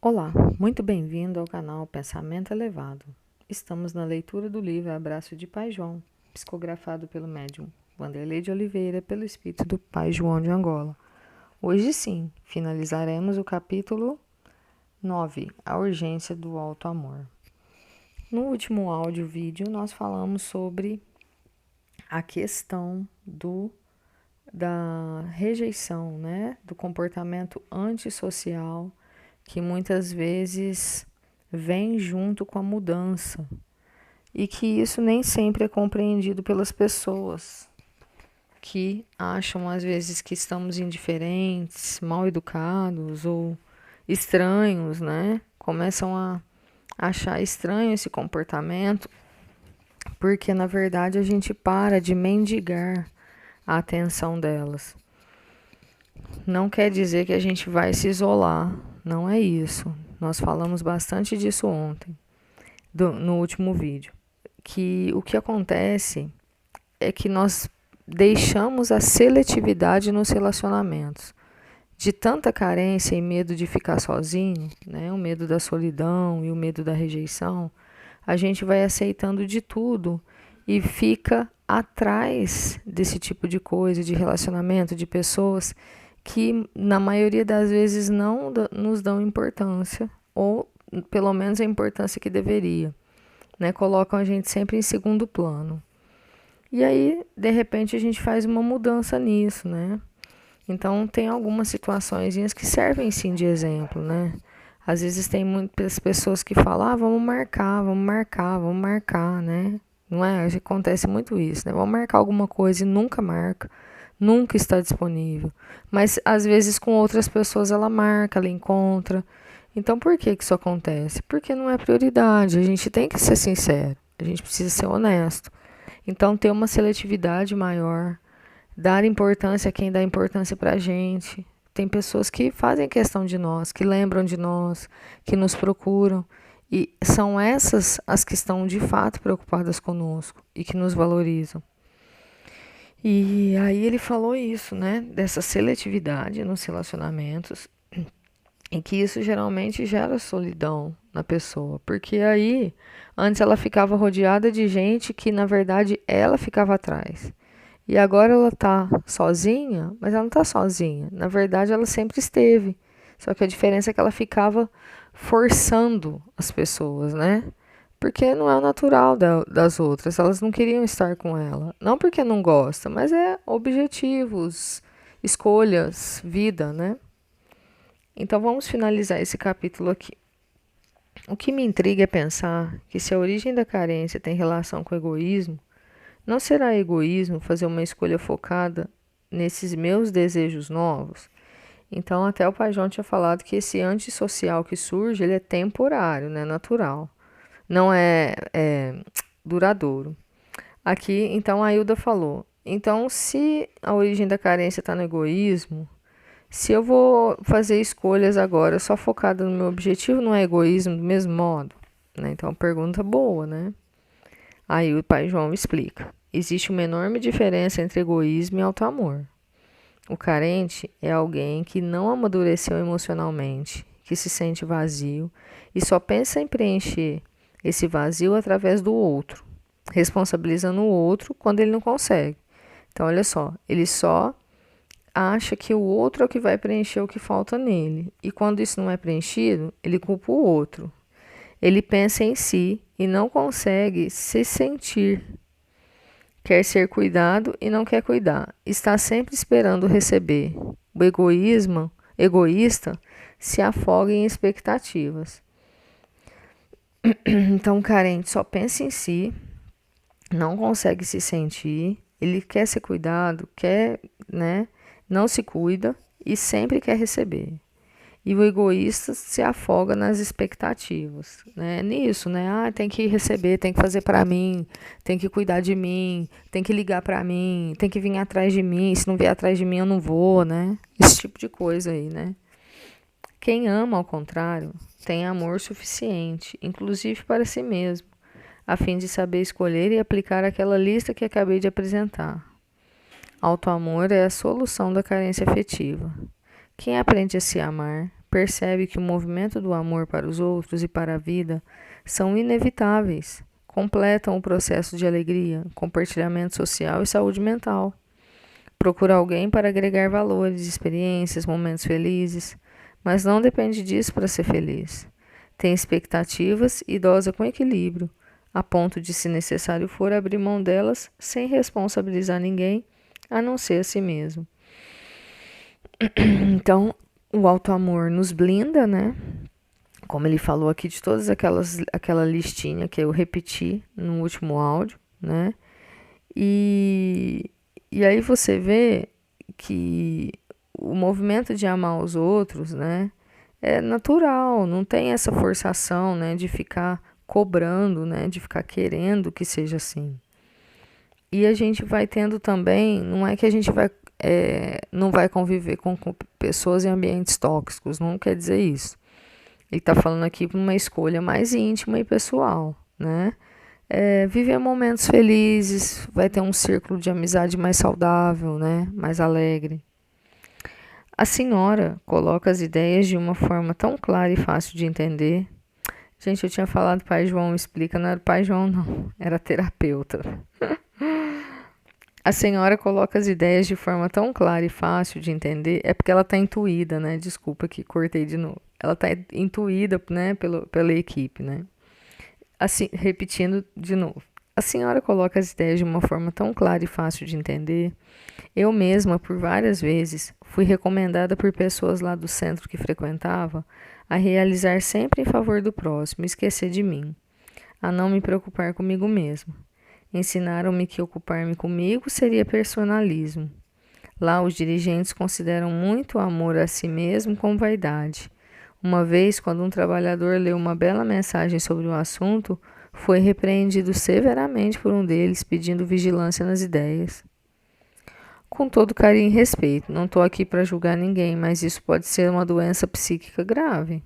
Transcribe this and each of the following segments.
Olá, muito bem-vindo ao canal Pensamento Elevado. Estamos na leitura do livro Abraço de Pai João, psicografado pelo médium Wanderley de Oliveira pelo espírito do Pai João de Angola. Hoje sim, finalizaremos o capítulo 9, A Urgência do Alto Amor. No último vídeo, nós falamos sobre a questão da rejeição, né? Do comportamento antissocial que muitas vezes vem junto com a mudança e que isso nem sempre é compreendido pelas pessoas que acham às vezes que estamos indiferentes, mal educados ou estranhos, né? Começam a achar estranho esse comportamento porque na verdade a gente para de mendigar a atenção delas. Não quer dizer que a gente vai se isolar, não é isso. Nós falamos bastante disso ontem, no último vídeo. Que o que acontece é que nós deixamos a seletividade nos relacionamentos. De tanta carência e medo de ficar sozinho, né? O medo da solidão e o medo da rejeição, a gente vai aceitando de tudo e fica atrás desse tipo de coisa, de relacionamento, de pessoas que na maioria das vezes não nos dão importância, ou pelo menos a importância que deveria, né? Colocam a gente sempre em segundo plano. E aí, de repente, a gente faz uma mudança nisso, né? Então, tem algumas situações que servem sim de exemplo, né? Às vezes tem muitas pessoas que falam, vamos marcar, vamos marcar, vamos marcar, né? Não é? Acontece muito isso, né? Vamos marcar alguma coisa e nunca marca, nunca está disponível. Mas às vezes com outras pessoas ela marca, ela encontra. Então por que isso acontece? Porque não é prioridade. A gente tem que ser sincero, a gente precisa ser honesto. Então ter uma seletividade maior, dar importância a quem dá importância pra gente. Tem pessoas que fazem questão de nós, que lembram de nós, que nos procuram. E são essas as que estão de fato preocupadas conosco e que nos valorizam. E aí ele falou isso, né? Dessa seletividade nos relacionamentos e que isso geralmente gera solidão na pessoa. Porque aí, antes ela ficava rodeada de gente que na verdade ela ficava atrás. E agora ela tá sozinha, mas ela não tá sozinha. Na verdade, ela sempre esteve. Só que a diferença é que ela ficava forçando as pessoas, né? Porque não é o natural das outras. Elas não queriam estar com ela. Não porque não gosta, mas é objetivos, escolhas, vida, né? Então vamos finalizar esse capítulo aqui. O que me intriga é pensar que se a origem da carência tem relação com o egoísmo, não será egoísmo fazer uma escolha focada nesses meus desejos novos? Então, até o Pai João tinha falado que esse antissocial que surge, ele é temporário, né? Natural. Não é duradouro. Aqui, então, a Hilda falou. Então, se a origem da carência está no egoísmo, se eu vou fazer escolhas agora só focada no meu objetivo, não é egoísmo do mesmo modo? Né? Então, pergunta boa, né? Aí o Pai João explica. Existe uma enorme diferença entre egoísmo e auto-amor. O carente é alguém que não amadureceu emocionalmente, que se sente vazio e só pensa em preencher esse vazio através do outro, responsabilizando o outro quando ele não consegue. Então, olha só, ele só acha que o outro é o que vai preencher o que falta nele. E quando isso não é preenchido, ele culpa o outro. Ele pensa em si e não consegue se sentir. Quer ser cuidado e não quer cuidar. Está sempre esperando receber. O egoísta, se afoga em expectativas. Então, o carente só pensa em si, não consegue se sentir, ele quer ser cuidado, quer, né? Não se cuida e sempre quer receber. E o egoísta se afoga nas expectativas, né? Nisso, né? Tem que receber, tem que fazer para mim, tem que cuidar de mim, tem que ligar para mim, tem que vir atrás de mim, se não vier atrás de mim eu não vou, né? Esse tipo de coisa aí, né? Quem ama, ao contrário, tem amor suficiente, inclusive para si mesmo, a fim de saber escolher e aplicar aquela lista que acabei de apresentar. Autoamor é a solução da carência afetiva. Quem aprende a se amar percebe que o movimento do amor para os outros e para a vida são inevitáveis, completam o processo de alegria, compartilhamento social e saúde mental. Procura alguém para agregar valores, experiências, momentos felizes, mas não depende disso para ser feliz. Tem expectativas e dosa com equilíbrio, a ponto de, se necessário for, abrir mão delas sem responsabilizar ninguém, a não ser a si mesmo. Então, o auto-amor nos blinda, né? Como ele falou aqui, de todas aquela listinha que eu repeti no último áudio, né? E aí você vê que o movimento de amar os outros, né? É natural, não tem essa forçação, né? De ficar cobrando, né? De ficar querendo que seja assim. E a gente vai tendo também, não é que a gente não vai conviver com pessoas em ambientes tóxicos, não quer dizer isso. Ele está falando aqui para uma escolha mais íntima e pessoal, né? Viver momentos felizes, vai ter um círculo de amizade mais saudável, né? Mais alegre. A senhora coloca as ideias de uma forma tão clara e fácil de entender. Gente, eu tinha falado Pai João explica, não era Pai João não, era terapeuta. A senhora coloca as ideias de forma tão clara e fácil de entender, é porque ela está intuída, né? Desculpa que cortei de novo. Ela está intuída, né, pela equipe, né? Assim, repetindo de novo. A senhora coloca as ideias de uma forma tão clara e fácil de entender. Eu mesma, por várias vezes, fui recomendada por pessoas lá do centro que frequentava a realizar sempre em favor do próximo, esquecer de mim, a não me preocupar comigo mesma. Ensinaram-me que ocupar-me comigo seria personalismo. Lá, os dirigentes consideram muito o amor a si mesmo com vaidade. Uma vez, quando um trabalhador leu uma bela mensagem sobre o assunto, foi repreendido severamente por um deles, pedindo vigilância nas ideias. Com todo carinho e respeito, não estou aqui para julgar ninguém, mas isso pode ser uma doença psíquica grave.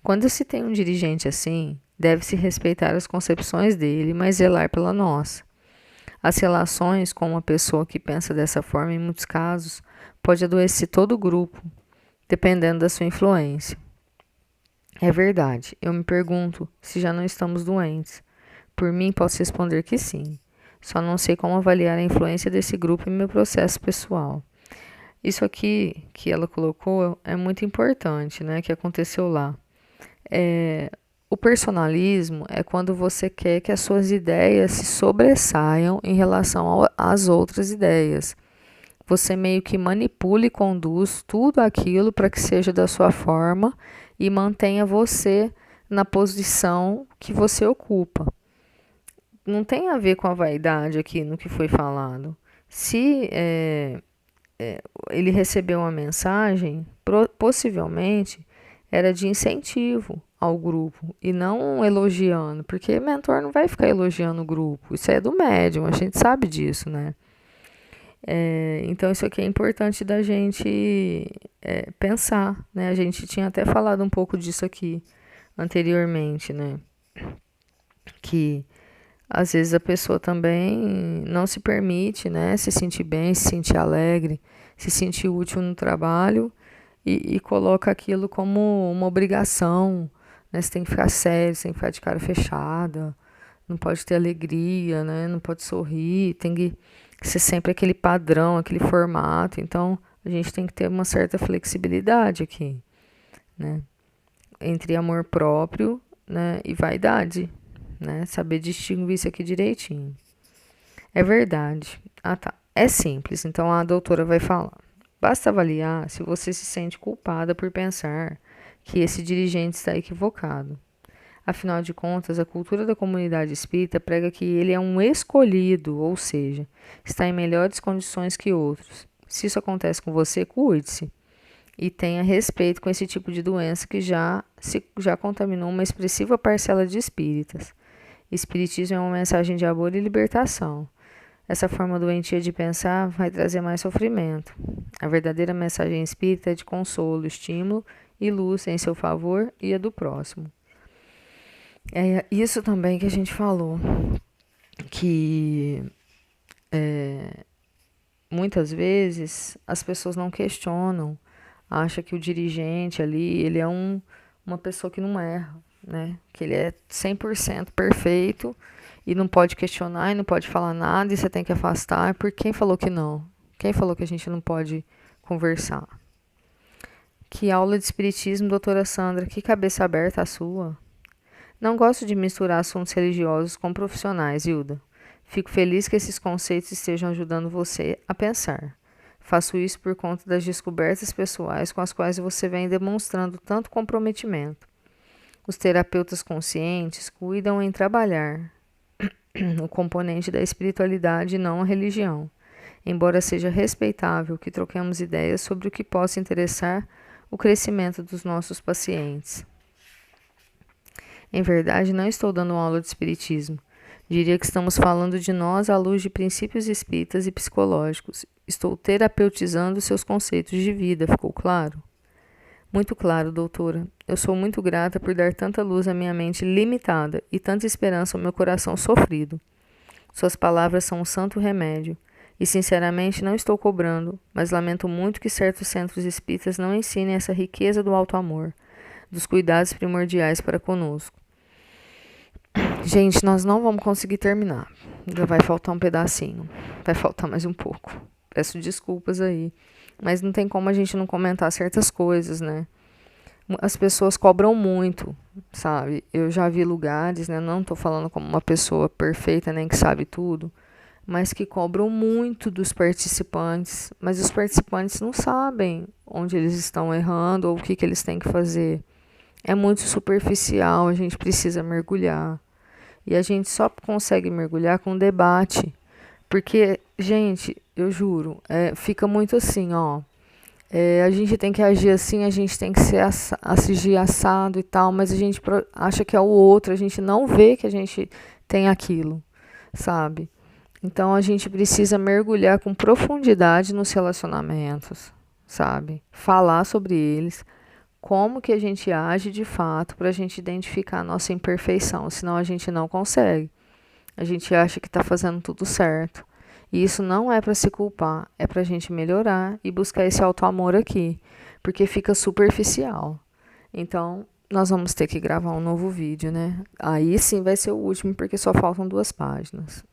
Quando se tem um dirigente assim, deve-se respeitar as concepções dele, mas zelar pela nossa. As relações com uma pessoa que pensa dessa forma, em muitos casos, pode adoecer todo o grupo, dependendo da sua influência. É verdade, eu me pergunto se já não estamos doentes. Por mim, posso responder que sim. Só não sei como avaliar a influência desse grupo em meu processo pessoal. Isso aqui que ela colocou é muito importante, né? Que aconteceu lá. O personalismo é quando você quer que as suas ideias se sobressaiam em relação às outras ideias. Você meio que manipula e conduz tudo aquilo para que seja da sua forma e mantenha você na posição que você ocupa. Não tem a ver com a vaidade aqui no que foi falado. Se ele recebeu uma mensagem, possivelmente era de incentivo ao grupo e não elogiando, porque mentor não vai ficar elogiando o grupo, isso é do médium, a gente sabe disso, né? Então isso aqui é importante da gente pensar, né? A gente tinha até falado um pouco disso aqui anteriormente, né? Que às vezes a pessoa também não se permite, né? Se sentir bem, se sentir alegre, se sentir útil no trabalho e coloca aquilo como uma obrigação, né? Você tem que ficar sério, você tem que ficar de cara fechada, não pode ter alegria, né? Não pode sorrir, tem que ser sempre aquele padrão, aquele formato. Então, a gente tem que ter uma certa flexibilidade aqui, né? Entre amor próprio, né, e vaidade, né? Saber distinguir isso aqui direitinho. É verdade. Ah, tá. É simples, então a doutora vai falar. Basta avaliar se você se sente culpada por pensar que esse dirigente está equivocado. Afinal de contas, a cultura da comunidade espírita prega que ele é um escolhido, ou seja, está em melhores condições que outros. Se isso acontece com você, cuide-se e tenha respeito com esse tipo de doença que já contaminou uma expressiva parcela de espíritas. Espiritismo é uma mensagem de amor e libertação. Essa forma doentia de pensar vai trazer mais sofrimento. A verdadeira mensagem espírita é de consolo, estímulo e luz em seu favor e a do próximo. É isso também que a gente falou, que muitas vezes as pessoas não questionam acha que o dirigente ali, ele é uma pessoa que não erra, né? Que ele é 100% perfeito e não pode questionar e não pode falar nada e você tem que afastar. Por quem falou que não? Quem falou que a gente não pode conversar? Que aula de espiritismo, doutora Sandra, que cabeça aberta a sua. Não gosto de misturar assuntos religiosos com profissionais, Hilda. Fico feliz que esses conceitos estejam ajudando você a pensar. Faço isso por conta das descobertas pessoais com as quais você vem demonstrando tanto comprometimento. Os terapeutas conscientes cuidam em trabalhar o componente da espiritualidade e não a religião, embora seja respeitável que troquemos ideias sobre o que possa interessar o crescimento dos nossos pacientes. Em verdade, não estou dando aula de espiritismo. Diria que estamos falando de nós à luz de princípios espíritas e psicológicos. Estou terapeutizando seus conceitos de vida, ficou claro? Muito claro, doutora. Eu sou muito grata por dar tanta luz à minha mente limitada e tanta esperança ao meu coração sofrido. Suas palavras são um santo remédio. E sinceramente não estou cobrando, mas lamento muito que certos centros espíritas não ensinem essa riqueza do alto amor, dos cuidados primordiais para conosco. Gente, nós não vamos conseguir terminar. Ainda vai faltar um pedacinho. Vai faltar mais um pouco. Peço desculpas aí. Mas não tem como a gente não comentar certas coisas, né? As pessoas cobram muito, sabe? Eu já vi lugares, né? Não tô falando como uma pessoa perfeita, nem que sabe tudo, mas que cobram muito dos participantes. Mas os participantes não sabem onde eles estão errando ou o que eles têm que fazer. É muito superficial, a gente precisa mergulhar. E a gente só consegue mergulhar com debate. Porque, gente, eu juro, fica muito assim, ó. A gente tem que agir assim, a gente tem que agir assado e tal, mas a gente acha que é o outro, a gente não vê que a gente tem aquilo, sabe? Então a gente precisa mergulhar com profundidade nos relacionamentos, sabe? Falar sobre eles, como que a gente age de fato para a gente identificar a nossa imperfeição, senão a gente não consegue. A gente acha que está fazendo tudo certo. E isso não é para se culpar, é para a gente melhorar e buscar esse auto-amor aqui, porque fica superficial. Então, nós vamos ter que gravar um novo vídeo, né? Aí sim vai ser o último, porque só faltam 2 páginas.